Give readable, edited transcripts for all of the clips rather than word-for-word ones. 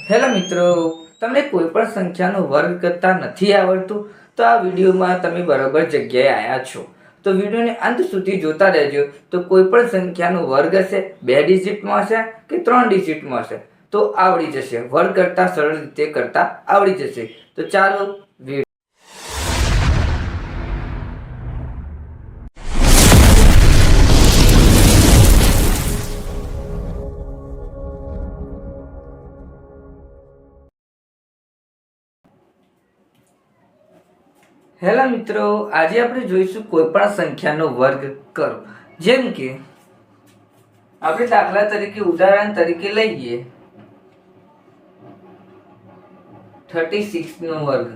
Hello મિત્રો, તમને કોઈ પણ સંખ્યાનો વર્ગ કરતા નથી આવડતું તો આ વિડીયોમાં તમે બરાબર જગ્યાએ આવ્યા છો. તો વિડીયોને અંત સુધી જોતા રહેજો. તો કોઈ પણ સંખ્યાનો વર્ગ હશે, 2 ડિજિટમાં હશે કે 3 ડિજિટમાં હશે તો આવડી જશે. વર્ગ કરતા સરળ રીતે કરતા આવડી જશે. તો ચાલો હેલો મિત્રો, આજે આપણે જોઈશું કોઈ પણ સંખ્યાનો વર્ગ કરો. જેમ કે આપણે દાખલા તરીકે ઉદાહરણ તરીકે લઈએ 36 નો વર્ગ.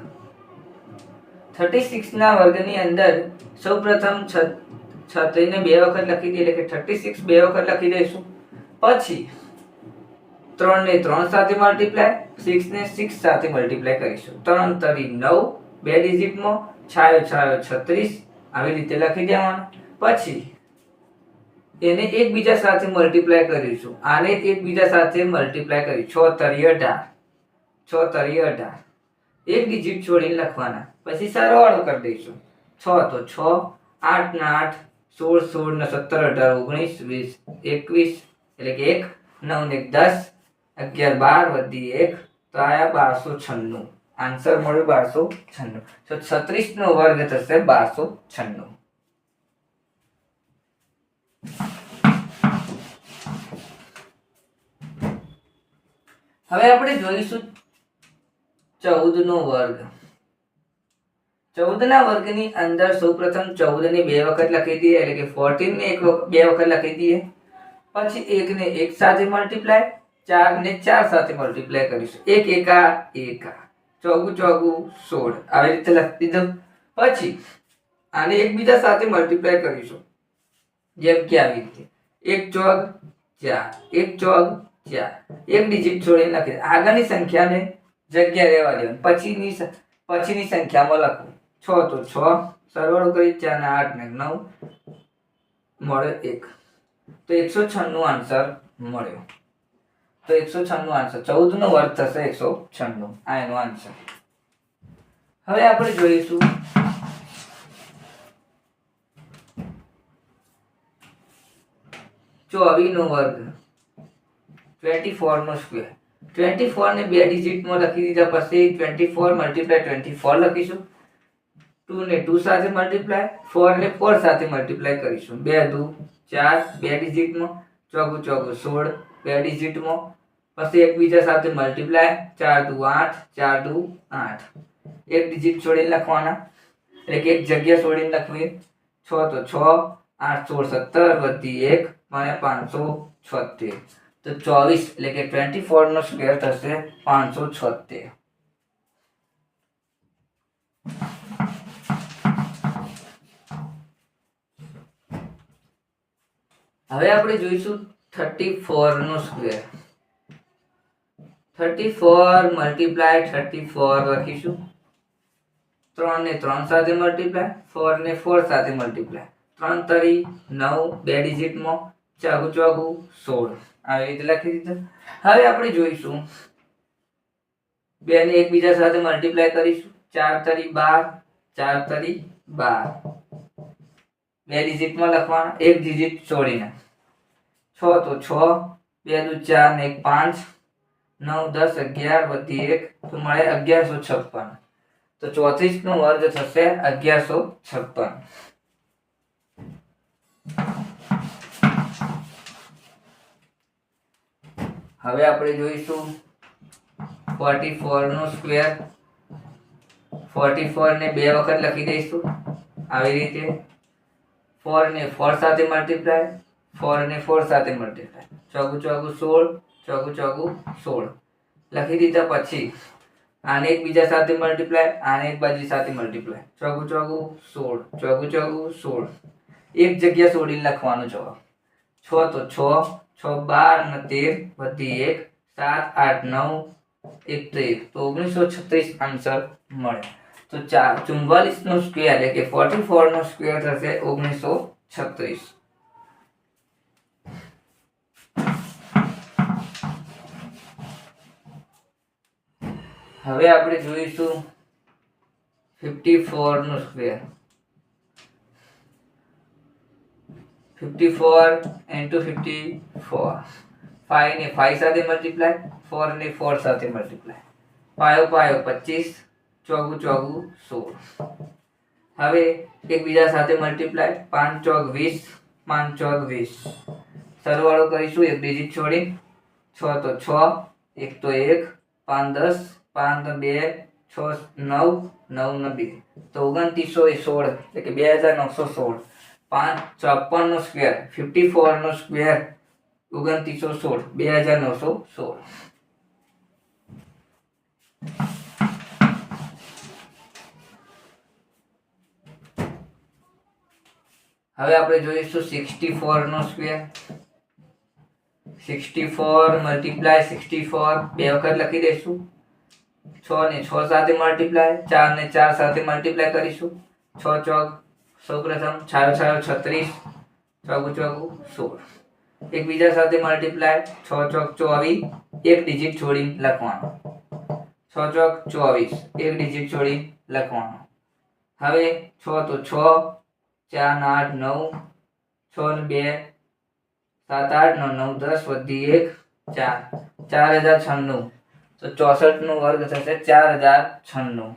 36 ના વર્ગની અંદર સૌપ્રથમ 36 ને 2 વખત લખી દઈએ, એટલે કે 36 2 વખત લખી દઈશું. પછી 3 ને 3 સાથે મલ્ટીપ્લાય, 6 ને 6 સાથે મલ્ટીપ્લાય કરીશું. 3 તરી 9, 2 ડિજિટમાં, છાયો છાયો 36, આવી રીતે લખી દેવાનું. પછી એને એકબીજા સાથે મલ્ટીપ્લાય કરીશું. આને એકબીજા સાથે મલ્ટીપ્લાય કરી 6 તરી 18, 6 તરી 18, એક ડિજિટ છોડીને લખવાના. પછી સરવાળો કરી દઈશું. 6 તો 6, 8 ના 8, 16 ને 17, 18, 19, 20, 21, એટલે કે 1, 9 ને 10, 11 12 વધી 1 તો આયા 1296. આન્સર મળ્યો 1296. તો 36 નો વર્ગ થશે 1296. હવે આપણે જોઈશું 14 નો વર્ગ. 14 ના વર્ગની અંદર સૌપ્રથમ 14 ને 2 વખત લખી દઈએ, એટલે કે 14 ને 2 વખત લખી દઈએ. પછી 1 ને 1 સાથે મલ્ટીપ્લાય, 4 ને 4 સાથે મલ્ટીપ્લાય કરીશું. 1 એકા 1, ચોગુ ચોગુ 16, આવી રીતે લખી દીધું. પછી આને એકબીજા સાથે મલ્ટીપ્લાય કરીશું, જેમ કે આવી રીતે 1 ચોગ 4, 1 ચોગ 4, એક ડિજિટ છોડીને લખી. આગળની સંખ્યાને જગ્યા રહેવા દેવાની, પછીની સંખ્યામાં લખવું. 6 તો 6, સરવાળો કરી 4 ને 8 ને 9 મળે 1, તો 196 આન્સર મળ્યો. તો 196 આન્સર, 14 નો વર્ગ થશે 196. આ એનો આન્સર. હવે આપણે જોઈશું 24 નો વર્ગ, 24 નો સ્ક્વેર. 24 ને 2 ડિજિટમાં લખી દીધા. પછી 24 મલ્ટીપ્લાય 24 લખીશું. 2 ને 2 સાથે મલ્ટીપ્લાય, 4 ને 4 સાથે મલ્ટીપ્લાય કરીશું. 2 દુ 4, 2 ડિજિટમાં, ચોગુ ચોગુ 16, 2 ડિજિટમાં. પછી એકબીજા સાથે મલ્ટીપ્લાય, 4 દુ 8, 4 દુ 8, એક ડિજિટ છોડીને લખવાના, એટલે કે એક જગ્યા છોડીને લખવી. 6 તો 6, 8 16 17 વધી 1 મને 576. તો 24 એટલે કે 24 નો સ્ક્વેર થશે 576. હવે આપણે જોઈશું 34 નો સ્ક્વેર. 34 મલ્ટીપ્લાય 34 લખીશું. 3 ને 3 સાથે મલ્ટીપ્લાય, 4 ને 4 સાથે મલ્ટીપ્લાય, 3 તરી 9, 2 ડિજિટમાં, ચોગુ ચોગુ 16, આવી રીતે લખી દીધું. હવે આપણે જોઈશું 2 ને એકબીજા સાથે મલ્ટીપ્લાય કરીશું. 4 તરી 12, 4 તરી 12, 2 ડિજિટમાં લખવાના, એક ડિજિટ છોડીને. 6 તો 6, 2 દુ 4 ને 1 5, 9 10 11 વધી 1 તો મળે 1156. તો 34 નો વર્ગ થશે 1156. હવે આપણે જોઈશું 44 નો સ્ક્વેર. 44 ને 2 વખત લખી દઈશું, આવી રીતે. 4 ને 4 સાથે મલ્ટીપ્લાય, 4 ને 4 સાથે મલ્ટીપ્લાય, ચોગુ ચોગુ 16, ચોગુ ચોગુ 16 લખી દીધા. પછી આને એકબીજા સાથે મલ્ટીપ્લાય, આને એક બાજુ સાથે મલ્ટીપ્લાય, ચોગુ ચોગુ 16, ચોગુ ચોગુ 16, એક જગ્યા છોડીને લખવાનું જવાબ. 6 તો 6, 6 12 ને 13 વધી 1, 7 8 9 1 તો 1936 આન્સર મળે. તો 44 નો સ્ક્વેર એટલે કે 44 નો સ્ક્વેર થશે 1936. હવે આપણે જોઈશું 54 નો સ્ક્વેર. 54 into 54. 5 ને 5 સાથે મલ્ટીપ્લાય, 4 ને 4 સાથે મલ્ટીપ્લાય. 5 5 25, ચોગુ ચોગુ 16. હવે એકબીજા સાથે મલ્ટીપ્લાય, 5 ચોક 20, 5 ચોક 20. સરવાળો કરીશું એક ડિજિટ છોડી. 6 તો 6, 1 તો 1, 5 10, 5 તો 2, 6 9, 9 ને 2 તો 2916 એટલે કે 2916. 5 54 નો સ્ક્વેર, 54 નો સ્ક્વેર 2916, 2916. હવે આપણે જોઈશું 64 નો સ્ક્વેર. 64 મલ્ટીપ્લાય 64 બે વખત લખી દઈશું. 6 ને 6 સાથે મલ્ટીપ્લાય, 4 ને 4 સાથે મલ્ટીપ્લાય કરીશું. 6 ચોક સૌપ્રથમ 6 6 36, ચોગુ ચોગુ 16. એકબીજા સાથે મલ્ટીપ્લાય, 6 ચોક 24, એક ડિજિટ છોડી લખવાનો. 6 ચોક 24, એક ડિજિટ છોડી લખવાનો. હવે 6 તો 6, 4 ને 8 9, 6 ને 2 7 8 9 9 10 વધી 1 4, 4096. તો 64 નો વર્ગ થશે 4096.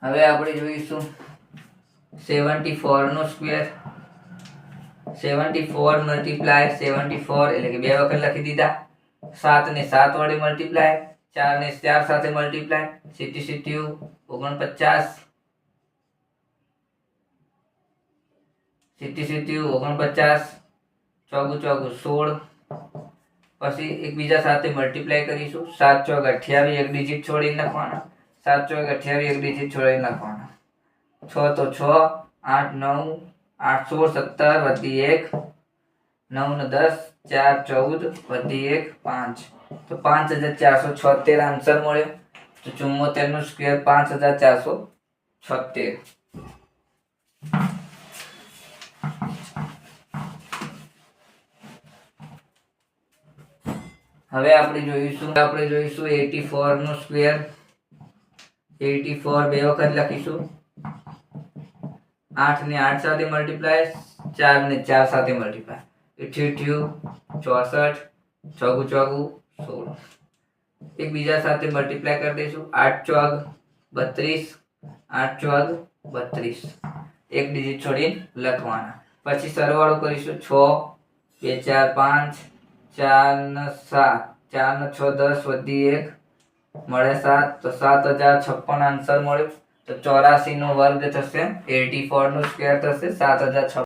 હવે આપણે જોઈશું 74 નો સ્ક્વેર. 74 મલ્ટીપ્લાય 74 એટલે કે બે વખત લખી દીધા. 7 ને 7 વડે મલ્ટીપ્લાય, 4 ને 4 સાથે મલ્ટીપ્લાય, 49 49, ચોગુ ચોગુ 16. પછી એકબીજા સાથે મલ્ટીપ્લાય કરીશું. 7 ચોક 28, એક ડિજિટ છોડીને લખવાના. 7 ચોક 28, એક ડિજિટ છોડીને લખવાના. 6 તો 6, 8 9, 8 16 17 વધી 1, 9 ને 10, 4 14 વધી 1 5. તો 5476 આન્સર મળ્યો. તો 74 નો સ્ક્વેર 5476. હવે આપણે જોઈશું 84 નો સ્ક્વેર. 84 બે વખત લખીશું. 8 ને 8 સાથે મલ્ટીપ્લાય, 4 ને 4 સાથે મલ્ટીપ્લાય, 88 64, ચોગુ ચોગુ 16. એકબીજા સાથે મલ્ટીપ્લાય કરી દઈશું. 8 ચોક 32, 8 ચોક 32, એક ડિજિટ છોડીને લખવાના. પછી સરવાળો કરીશું. 6 2 4 5, 4 ને 7, 4 ને 6 10 વધી 1 મળે 7. તો 7056 આન્સર મળ્યો. તો 84 નો વર્ગ થશે, 84 નો સ્ક્વેર થશે 7056.